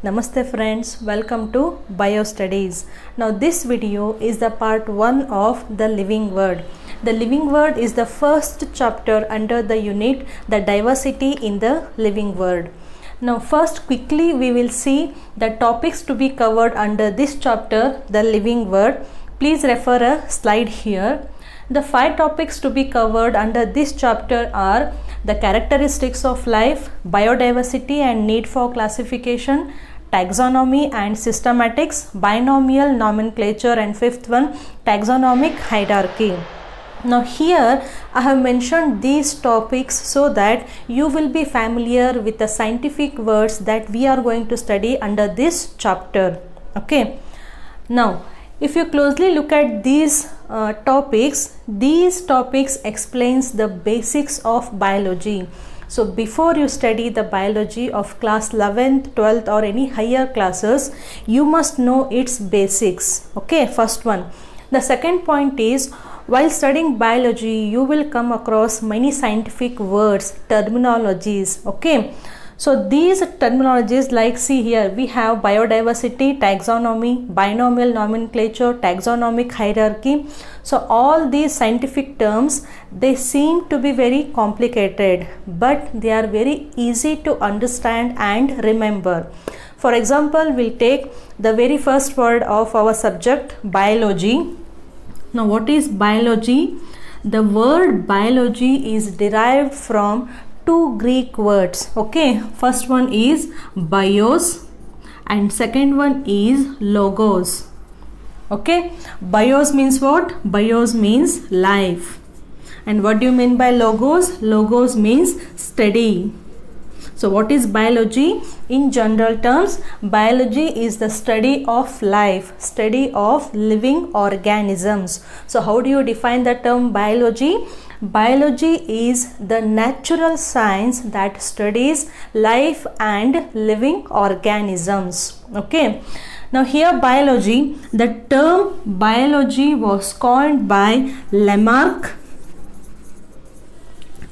Namaste friends, welcome to Bio Studies. Now this video is the part 1 of the Living Word. The Living Word is the first chapter under the unit The Diversity in the Living Word. Now first quickly we will see the topics to be covered under this chapter, The Living Word. Please refer a slide here. The 5 topics to be covered under this chapter are the characteristics of life, biodiversity and need for classification, taxonomy and systematics, binomial nomenclature, and 5th one, taxonomic hierarchy. Now here I have mentioned these topics so that you will be familiar with the scientific words that we are going to study under this chapter. Okay. Now if you closely look at these topics explains the basics of biology. So before you study the biology of class 11th, 12th or any higher classes, you must know its basics. Okay, first one. The second point is, while studying biology, you will come across many scientific words, terminologies. Okay. So these terminologies, like see here, we have biodiversity, taxonomy, binomial nomenclature, taxonomic hierarchy. So all these scientific terms, they seem to be very complicated, but they are very easy to understand and remember. For example, we'll take the very first word of our subject, biology. Now what is biology? The word biology is derived from 2 Greek words. Okay, first one is bios and second one is logos. Okay, bios means what? Bios means life. And what do you mean by logos? Logos means study. So what is biology? In general terms, biology is the study of life, study of living organisms. So how do you define the term biology? Biology is the natural science that studies life and living organisms. Okay. Now here biology, the term biology was coined by Lamarck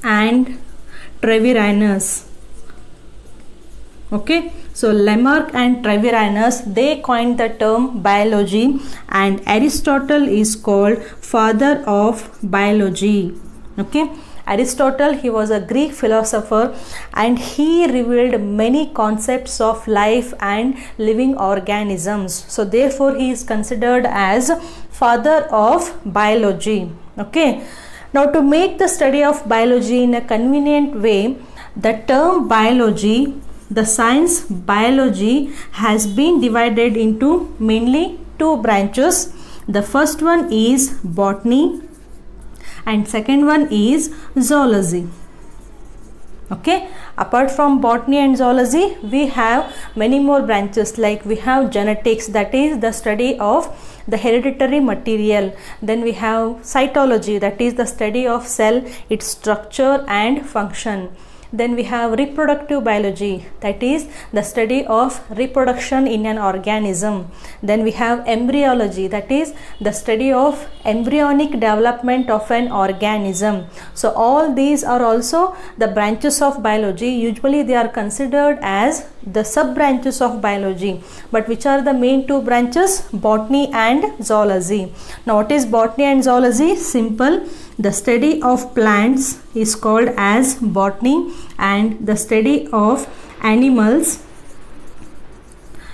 and Treviranus. Okay, so Lamarck and Treviranus, they coined the term biology, and Aristotle is called father of biology. Okay, Aristotle, he was a Greek philosopher and he revealed many concepts of life and living organisms. So therefore he is considered as father of biology. Okay, now to make the study of biology in a convenient way, the term biology, the science biology, has been divided into mainly 2 branches. The first one is botany and second one is zoology. Okay, apart from botany and zoology, we have many more branches, like we have genetics, that is the study of the hereditary material. Then we have cytology, that is the study of cell, its structure and function. Then we have reproductive biology, that is the study of reproduction in an organism. Then we have embryology, that is the study of embryonic development of an organism. So all these are also the branches of biology. Usually they are considered as the sub branches of biology. But which are the main 2 branches? Botany and zoology. Now what is botany and zoology? Simple. The study of plants is called as botany and the study of animals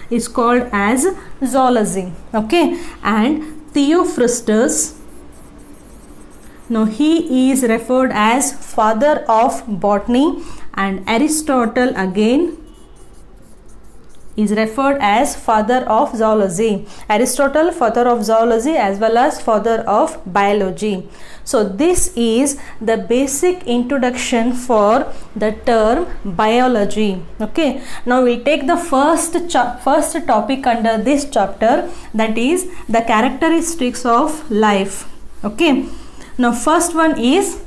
is called as zoology. Okay, and Theophrastus, now he is referred as father of botany, and Aristotle again is referred as father of zoology. Aristotle, father of zoology as well as father of biology. So this is the basic introduction for the term biology. Okay, now we take the first topic under this chapter, that is the characteristics of life. Okay, now first one is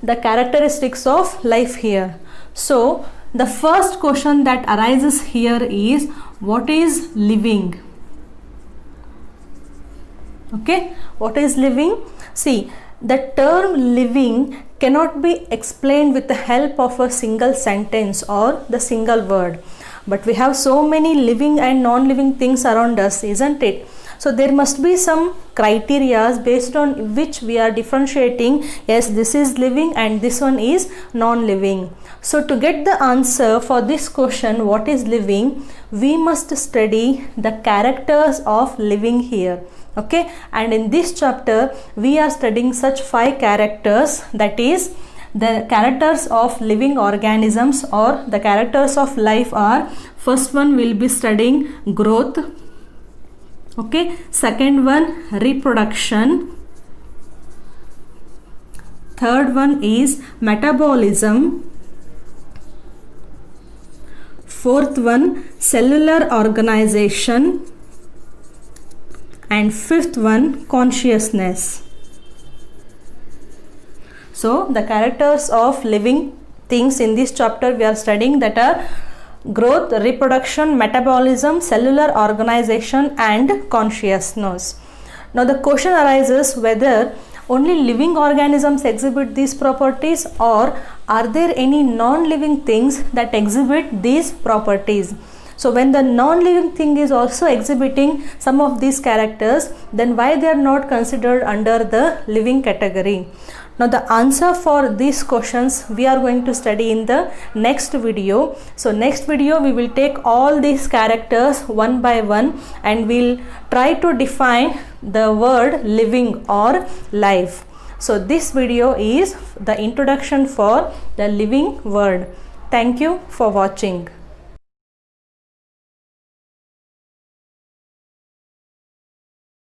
the characteristics of life here. So the first question that arises here is, what is living? Okay, what is living? See, the term living cannot be explained with the help of a single sentence or the single word. but we have so many living and non-living things around us, isn't it? So there must be some criteria based on which we are differentiating, yes, this is living and this one is non-living. So to get the answer for this question, what is living, we must study the characters of living here. Okay, and in this chapter we are studying such 5 characters, that is the characters of living organisms or the characters of life are, first one will be studying growth, okay, second one reproduction, third one is metabolism, fourth one cellular organization, and fifth one consciousness. So the characters of living things in this chapter we are studying, that are growth, reproduction, metabolism, cellular organization and consciousness. Now the question arises whether only living organisms exhibit these properties, or are there any non-living things that exhibit these properties. So when the non-living thing is also exhibiting some of these characters, then why they are not considered under the living category? Now the answer for these questions we are going to study in the next video. So next video we will take all these characters one by one and we'll try to define the word living or life. So this video is the introduction for the living word. Thank you for watching.